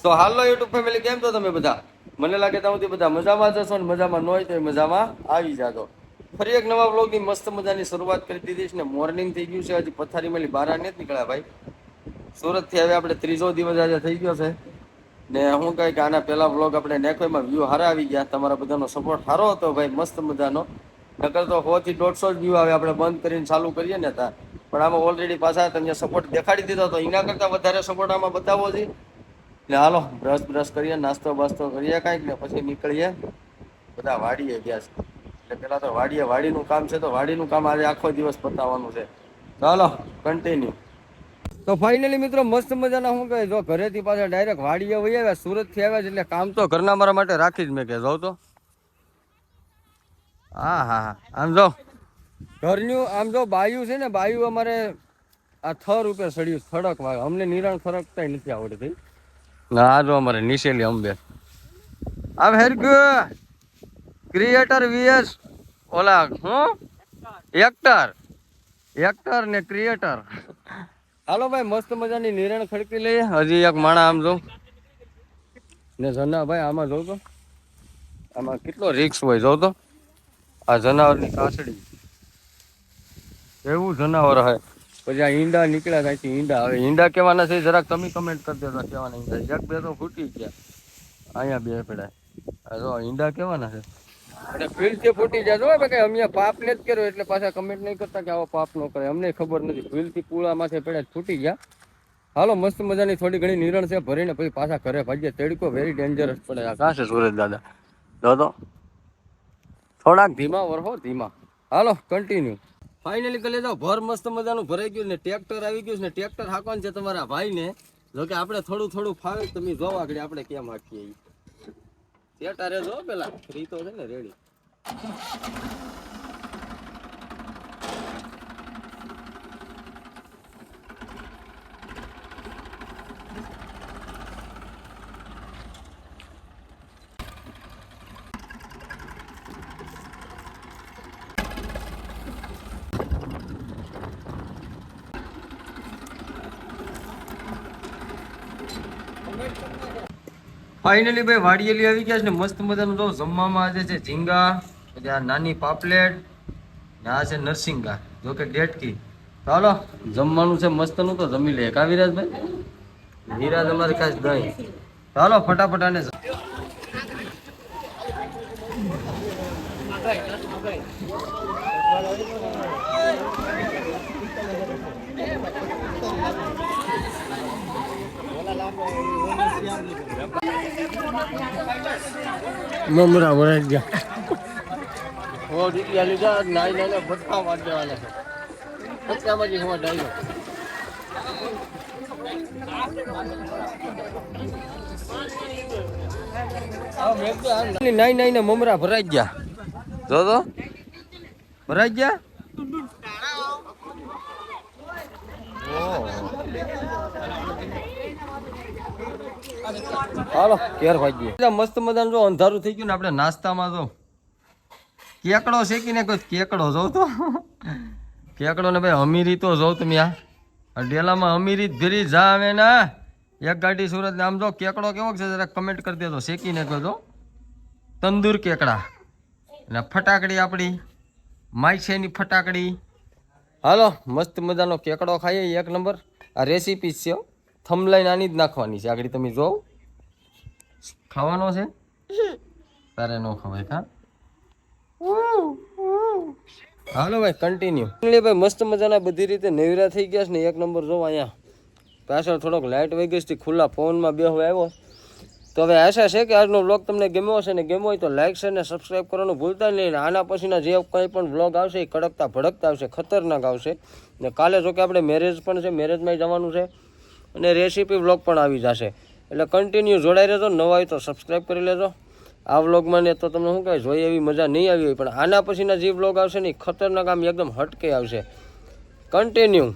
તો હાલો YouTube family, કેમ છો તમે બધા? મને લાગે ત્યાં સુધી બધા મજામાં જશો ને મજામાં ન હોય તો મજામાં આવી જાજો. ફરી એક નવા વ્લોગની મસ્ત મજાની શરૂઆત કરી દીધી છે ને મોર્નિંગ થઈ ગયું છે. હજી પથારી મેલી બહાર નથી નીકળ્યા ભાઈ. સુરતથી હવે આપણે ત્રીજો દિવસ આજે થઈ ગયો છે ને હું કહે કે આના પહેલા વ્લોગ આપણે નાખ્યો, એમાં વ્યૂ સારા આવી ગયા. તમારા બધાનો સપોર્ટ સારો હતો ભાઈ, મસ્ત મજાનો. નકર તો 100 થી 150 વ્યૂ આવે આપણે બંધ કરીને ચાલુ કરીએ ને ત્યાં. પણ આમાં ઓલરેડી પાછા તમને સપોર્ટ દેખાડી દીધો, તો એના કરતાં વધારે સપોર્ટ આમાં બતાવવો જોઈએ. એટલે હાલો બ્રશ કરીએ, નાસ્તો બાસ્તો કરીએ કાંઈક ને પછી નીકળીએ. બધા વાડીએ ગયા છે એટલે પેલા તો વાડીનું કામ છે, તો વાડીનું કામ આજે આખો દિવસ પતાવવાનું છે. ચાલો કન્ટિન્યુ. તો ફાઇનલી મિત્રો મસ્ત મજાના શું કહે, જો ઘરેથી પાછા ડાયરેક્ટ વાડીએ વહી આવ્યા, સુરતથી આવ્યા છે એટલે કામ તો ઘરના મારા માટે રાખી જ મેં કે જાઉં તો. હા હા હા, આમ જો ઘરનું આમ જો બાયું છે ને, બાયું અમારે આ થર ઉપર સડ્યું, ખડક વાગે અમને નિરાણ ખડકતા નથી આવડતી. ના જો અમારે નિશેલી અંબે આમ હેરગ ક્રિએટર વીએસ ઓલા હું એક્ટર ને ક્રિએટર. હાલો ભાઈ મસ્ત મજાની નિરણ ખડકી લઈએ. હજી એક માણા આમ જો ને જના ભાઈ આમાં જોઉં તો આમાં કેટલો રિક્સ હોય. જોઉં તો આ જનાવરની કાસડી એવું જનાવર હે. પછી આ ઈંડા નીકળ્યા થાય છે. ઈંડા હવે ઈંડા કેવાના છે જરાક તમે કમેન્ટ કરી દેજો કેવાના ઈંડા. એક બે તો ફૂટી ગયા, અહીંયા બે પડાય. જો ઈંડા કેવાના છે અને ફીલથી ફૂટી જાય. જો કે અમે પાપ ને જ કર્યો એટલે પાછા કમેન્ટ નહીં કરતા કે આવો પાપ ન કરે. અમને ખબર નથી, ફીલથી પૂળા માથે પડ્યા ફૂટી ગયા. હાલો મસ્ત મજાની થોડી ઘણી નિરણ છે ભરીને પછી પાછા ઘરે ભાગ્ય. તડકો વેરી ડેન્જરસ પડે. આ કાં છે સુરેશ દાદા? તો થોડાક ધીમા વરહો ધીમા. હાલો કન્ટિન્યુ. ફાઇનલી કરી જાઓ ભર મસ્ત મજાનું ભરાઈ ગયું ને ટ્રેક્ટર આવી ગયું ને. ટ્રેક્ટર હાંકવાનું છે તમારા ભાઈને. જો કે આપણે થોડું થોડું ફાવે, તમે જો આગળ આપણે કેમ હાંકીએ. ટ્રેક્ટર જો પેલા ફ્રી તો છે ને રેડી. ફાઇનલી ભાઈ વાડીએલી આવી ગયા છે ને મસ્ત મજાનું જો જમવામાં આજે છે ઝીંગા, પછી આ નાની પાપલેટ ને આ છે નરસિંગા, જો કે ડેટકી. ચાલો જમવાનું છે મસ્તનું, તો જમી લે. કા વિરાજભાઈ? વિરાજ અમારે ખાસ દહીં. ચાલો ફટાફટ આને મમરા ભરાઈ ગયા. હો દીકરી લીધા નાઈ નાઈને ભટકા વાટ દેવાના છે. ભટકામાં જ હોવા ડાયો નાઈ નાઈને મમરા ભરાઈ ગયા. જો તો ભરાઈ ગયા. હાલો કેર ભાઈ મસ્ત મજાનું જો અંધારું થઈ ગયું ને આપણે નાસ્તામાં જો કેકડો શેકીને કોઈ કેકડો જોઉં તો કેકડો ને ભાઈ અમીરી તો જોઉં તમે આ ડેલામાં અમીરી ભેરી જા આવે ને એક ગાડી સુરત ને. આમ જો કેકડો કેવો છે જરા કમેન્ટ કરી દેજો. શેકીને કહો તો તંદૂર કેકડા અને ફટાકડી આપણી માઈસેની ફટાકડી. હાલો મસ્ત મજાનો કેકડો ખાઈએ એક નંબર. આ રેસીપી છે, થંબલાઈન આની જ નાખવાની છે આગળ. તમે જો ખાવાનો છે તારે ન ખવાય કા. હાલો ભાઈ કન્ટિન્યુ. ભાઈ મસ્ત મજાના બધી રીતે નેવરા થઈ ગયા છે ને એક નંબર. જો અહીંયા પાછળ થોડોક લાઇટ વહી ગઈ છે, ખુલ્લા ફોનમાં બેહવા આવ્યો. તો હવે આશા છે કે આજનો વ્લોગ તમને ગમ્યો હશે ને ગમ્યો હોય તો લાઇક છે ને સબસ્ક્રાઈબ કરવાનું ભૂલતા નહીં. આના પછીના જે કંઈ પણ વ્લોગ આવશે એ કડકતા ભડકતા આવશે, ખતરનાક આવશે. ને કાલે જો કે આપણે મેરેજ પણ છે, મેરેજમાં જવાનું છે અને રેસીપી વ્લોગ પણ આવી જશે. એટલે કન્ટિન્યુ જોડાઈ રહેજો. નવા હોય તો સબસ્ક્રાઈબ કરી લેજો. આ વ્લોગમાં ને તો તમને શું કહે જોઈએ એવી મજા નહીં આવી હોય, પણ આના પછીના જે વ્લોગ આવશે ને એ ખતરનાક આમ એકદમ હટકે આવશે. કન્ટિન્યુ.